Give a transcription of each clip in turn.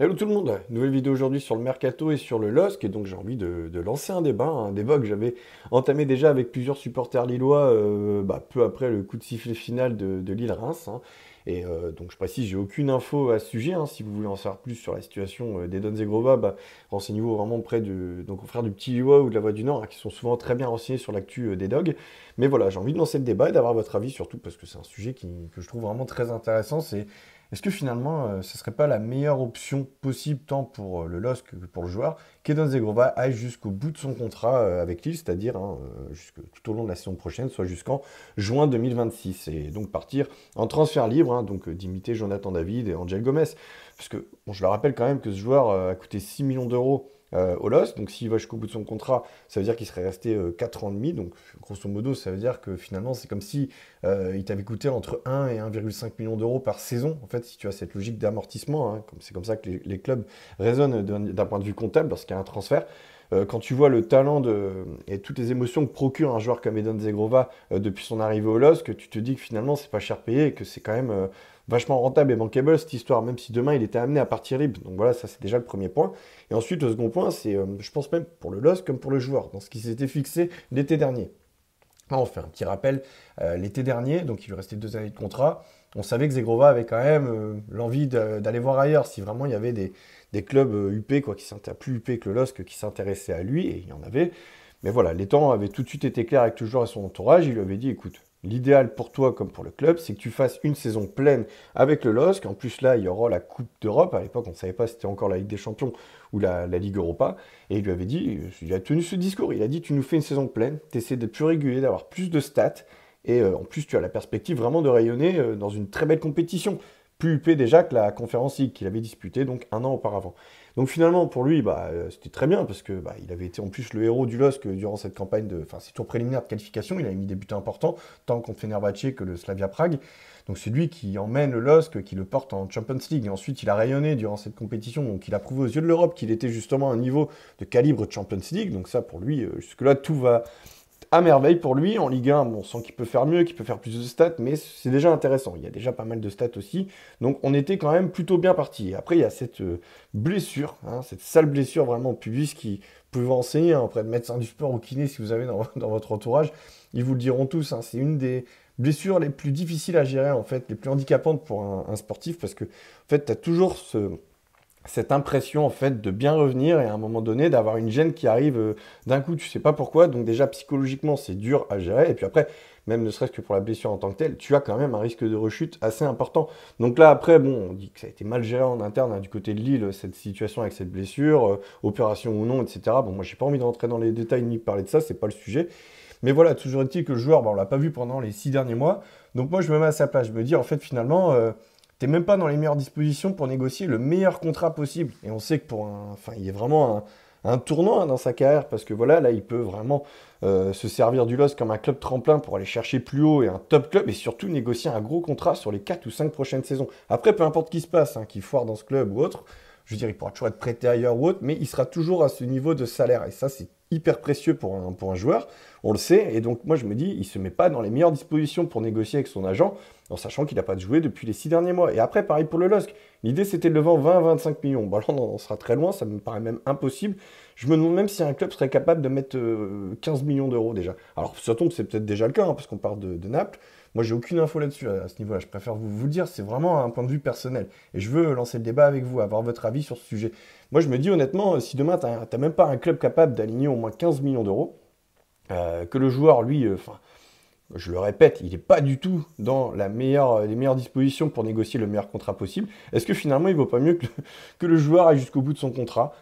Hello tout le monde, nouvelle vidéo aujourd'hui sur le Mercato et sur le LOSC, et donc j'ai envie de lancer un débat que j'avais entamé déjà avec plusieurs supporters lillois peu après le coup de sifflet final de Lille-Reims, hein. Donc je précise, j'ai aucune info à ce sujet, hein. Si vous voulez en savoir plus sur la situation d'Edon Zegrova, renseignez-vous vraiment auprès de nos confrères du Petit Lillois ou de la Voix du Nord, hein, qui sont souvent très bien renseignés sur l'actu des Dogs. Mais voilà, j'ai envie de lancer le débat et d'avoir votre avis, surtout parce que c'est un sujet que je trouve vraiment très intéressant. C'est est-ce que finalement, ce ne serait pas la meilleure option possible, tant pour le LOSC que pour le joueur, qu'Edon Zegrova aille jusqu'au bout de son contrat avec Lille, c'est-à-dire tout au long de la saison prochaine, soit jusqu'en juin 2026, et donc partir en transfert libre, hein, donc d'imiter Jonathan David et Angel Gomez. Parce que, bon, je le rappelle quand même que ce joueur a coûté 6 millions d'euros au LOSC, donc s'il va jusqu'au bout de son contrat, ça veut dire qu'il serait resté 4 ans et demi, donc grosso modo, ça veut dire que finalement, c'est comme si il t'avait coûté entre 1 et 1,5 million d'euros par saison, en fait, si tu as cette logique d'amortissement, hein, c'est comme ça que les clubs raisonnent d'un point de vue comptable lorsqu'il y a un transfert. Quand tu vois le talent et toutes les émotions que procure un joueur comme Edon Zegrova depuis son arrivée au LOSC, tu te dis que finalement c'est pas cher payé et que c'est quand même vachement rentable et bankable cette histoire, même si demain il était amené à partir libre. Donc voilà, ça c'est déjà le premier point. Et ensuite, le second point, c'est, je pense même pour le LOSC comme pour le joueur, dans ce qui s'était fixé l'été dernier. Là, on fait un petit rappel. L'été dernier, donc il lui restait 2 années de contrat, on savait que Zegrova avait quand même l'envie d'aller voir ailleurs, si vraiment il y avait des clubs UP, quoi, plus UP que le LOSC, qui s'intéressaient à lui, et il y en avait. Mais voilà, les temps avaient tout de suite été clairs avec le joueur et son entourage. Il lui avait dit, écoute, l'idéal pour toi comme pour le club, c'est que tu fasses une saison pleine avec le LOSC. En plus, là, il y aura la Coupe d'Europe. À l'époque, on ne savait pas si c'était encore la Ligue des Champions ou la Ligue Europa. Et il lui avait dit, il a tenu ce discours. Il a dit, tu nous fais une saison pleine, tu essaies d'être plus régulier, d'avoir plus de stats. Et en plus, tu as la perspective vraiment de rayonner dans une très belle compétition. Plus UP déjà que la Conference League qu'il avait disputée donc un an auparavant. Donc finalement, pour lui, c'était très bien parce que il avait été en plus le héros du LOSC durant cette campagne ces tours préliminaires de qualification. Il avait mis des buts importants, tant contre Fenerbahçe que le Slavia Prague. Donc c'est lui qui emmène le LOSC, qui le porte en Champions League. Et ensuite, il a rayonné durant cette compétition. Donc il a prouvé aux yeux de l'Europe qu'il était justement à un niveau de calibre Champions League. Donc ça, pour lui, jusque-là, tout va à merveille pour lui. En Ligue 1, on sent qu'il peut faire mieux, qu'il peut faire plus de stats, mais c'est déjà intéressant. Il y a déjà pas mal de stats aussi. Donc on était quand même plutôt bien parti. Et après, il y a cette blessure, hein, cette sale blessure vraiment au pubis qui peut vous renseigner auprès de médecins du sport ou kiné si vous avez dans votre entourage. Ils vous le diront tous, hein, c'est une des blessures les plus difficiles à gérer, en fait, les plus handicapantes pour un sportif, parce que en fait, tu as toujours cette impression en fait de bien revenir et à un moment donné d'avoir une gêne qui arrive d'un coup, tu sais pas pourquoi. Donc déjà psychologiquement c'est dur à gérer, et puis après, même ne serait-ce que pour la blessure en tant que telle, tu as quand même un risque de rechute assez important. Donc là après, bon, on dit que ça a été mal géré en interne, hein, du côté de Lille, cette situation avec cette blessure, opération ou non, etc. Bon, moi j'ai pas envie de rentrer dans les détails ni parler de ça, c'est pas le sujet. Mais voilà, toujours est-il que le joueur, on l'a pas vu pendant les 6 derniers mois. Donc moi je me mets à sa place, je me dis en fait finalement, t'es même pas dans les meilleures dispositions pour négocier le meilleur contrat possible. Et on sait que il est vraiment un tournant, hein, dans sa carrière, parce que voilà, là, il peut vraiment se servir du LOSC comme un club tremplin pour aller chercher plus haut et un top club, et surtout négocier un gros contrat sur les 4 ou 5 prochaines saisons. Après, peu importe ce qui se passe, hein, qu'il foire dans ce club ou autre, je veux dire, il pourra toujours être prêté ailleurs ou autre, mais il sera toujours à ce niveau de salaire. Et ça, c'est hyper précieux pour un joueur, on le sait. Et donc, moi, je me dis, il ne se met pas dans les meilleures dispositions pour négocier avec son agent, en sachant qu'il n'a pas joué depuis les 6 derniers mois. Et après, pareil pour le LOSC. L'idée, c'était de le vendre 20-25 millions. Bon, là, on sera très loin, ça me paraît même impossible. Je me demande même si un club serait capable de mettre 15 millions d'euros déjà. Alors, ça tombe, c'est peut-être déjà le cas, hein, parce qu'on part de Naples. Moi, j'ai aucune info là-dessus, à ce niveau-là. Je préfère vous le dire, c'est vraiment un point de vue personnel. Et je veux lancer le débat avec vous, avoir votre avis sur ce sujet. Moi, je me dis honnêtement, si demain, tu n'as même pas un club capable d'aligner au moins 15 millions d'euros, que le joueur, lui, je le répète, il n'est pas du tout dans les meilleures dispositions pour négocier le meilleur contrat possible. Est-ce que finalement, il ne vaut pas mieux que le joueur aille jusqu'au bout de son contrat?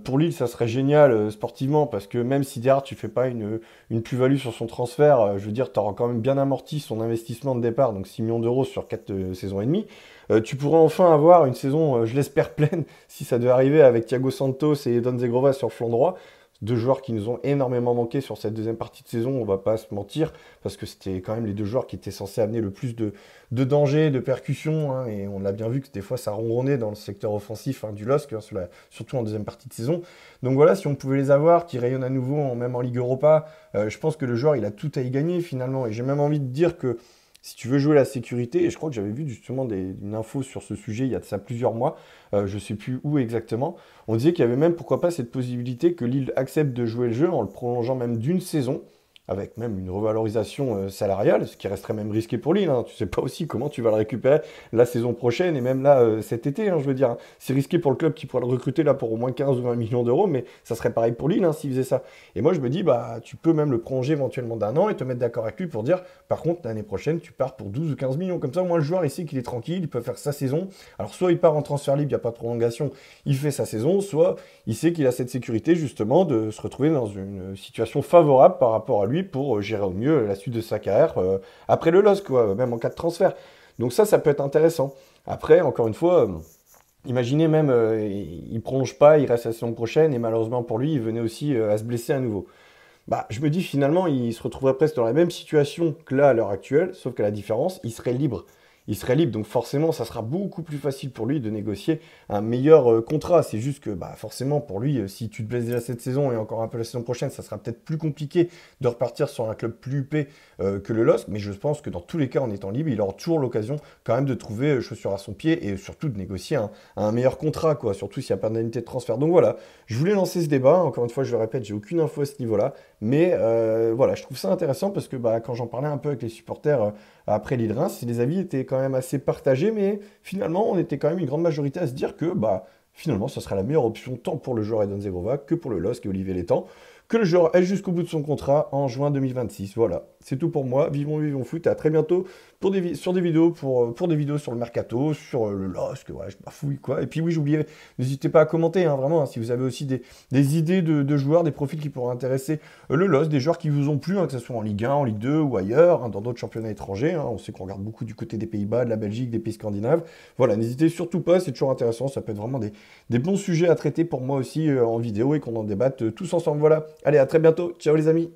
Pour Lille, ça serait génial sportivement, parce que même si derrière tu fais pas une plus-value sur son transfert, je veux dire, tu auras quand même bien amorti son investissement de départ, donc 6 millions d'euros sur 4 saisons et demie. Tu pourrais enfin avoir une saison, je l'espère, pleine, si ça devait arriver, avec Thiago Santos et Don Zegrova sur flanc droit. Deux joueurs qui nous ont énormément manqué sur cette deuxième partie de saison, on va pas se mentir, parce que c'était quand même les deux joueurs qui étaient censés amener le plus de danger, de percussion, hein, et on l'a bien vu que des fois ça ronronnait dans le secteur offensif, hein, du LOSC, hein, surtout en deuxième partie de saison. Donc voilà, si on pouvait les avoir, qui rayonnent à nouveau, même en Ligue Europa, je pense que le joueur il a tout à y gagner finalement, et j'ai même envie de dire que si tu veux jouer la sécurité, et je crois que j'avais vu justement une info sur ce sujet il y a de ça plusieurs mois, je sais plus où exactement, on disait qu'il y avait même pourquoi pas cette possibilité que Lille accepte de jouer le jeu en le prolongeant même d'une saison, avec même une revalorisation salariale, ce qui resterait même risqué pour Lille, hein. Tu sais pas aussi comment tu vas le récupérer la saison prochaine et même là cet été, hein, je veux dire, hein. C'est risqué pour le club qui pourrait le recruter là pour au moins 15 ou 20 millions d'euros, mais ça serait pareil pour Lille hein, s'il faisait ça. Et moi je me dis, bah tu peux même le prolonger éventuellement d'un an et te mettre d'accord avec lui pour dire, par contre l'année prochaine tu pars pour 12 ou 15 millions. Comme ça, au moins le joueur il sait qu'il est tranquille, il peut faire sa saison. Alors soit il part en transfert libre, il n'y a pas de prolongation, il fait sa saison, soit il sait qu'il a cette sécurité justement de se retrouver dans une situation favorable par rapport à lui pour gérer au mieux la suite de sa carrière après le LOSC, quoi, même en cas de transfert. Donc ça peut être intéressant. Après, encore une fois, imaginez même, il prolonge pas, il reste la saison prochaine, et malheureusement pour lui, il venait aussi à se blesser à nouveau. Bah, je me dis finalement, il se retrouverait presque dans la même situation que là à l'heure actuelle, sauf qu'à la différence, il serait libre. Il serait libre, donc forcément, ça sera beaucoup plus facile pour lui de négocier un meilleur contrat. C'est juste que, bah, forcément, pour lui, si tu te blesses déjà cette saison et encore un peu la saison prochaine, ça sera peut-être plus compliqué de repartir sur un club plus huppé que le LOSC. Mais je pense que dans tous les cas, en étant libre, il aura toujours l'occasion quand même de trouver chaussure à son pied et surtout de négocier un meilleur contrat, quoi. Surtout s'il n'y a pas d'indemnité de transfert. Donc voilà, je voulais lancer ce débat. Encore une fois, je le répète, j'ai aucune info à ce niveau-là. Mais voilà, je trouve ça intéressant parce que bah, quand j'en parlais un peu avec les supporters après Lille-Reims, les avis étaient quand même assez partagés, mais finalement, on était quand même une grande majorité à se dire que bah, finalement, ce serait la meilleure option tant pour le joueur Edon Zegrova que pour le LOSC et Olivier Létang, que le joueur aille jusqu'au bout de son contrat en juin 2026. Voilà, c'est tout pour moi. Vivons, vivons foot. Et à très bientôt sur des vidéos pour des vidéos sur le mercato, sur le LOSC. Ouais, je bafouille quoi. Et puis oui, j'oubliais, n'hésitez pas à commenter, hein, vraiment, hein, si vous avez aussi des idées de joueurs, des profils qui pourraient intéresser le LOSC, des joueurs qui vous ont plu, hein, que ce soit en Ligue 1, en Ligue 2 ou ailleurs, hein, dans d'autres championnats étrangers. Hein. On sait qu'on regarde beaucoup du côté des Pays-Bas, de la Belgique, des pays scandinaves. Voilà, n'hésitez surtout pas, c'est toujours intéressant. Ça peut être vraiment des bons sujets à traiter pour moi aussi en vidéo et qu'on en débatte tous ensemble. Voilà, allez, à très bientôt. Ciao les amis.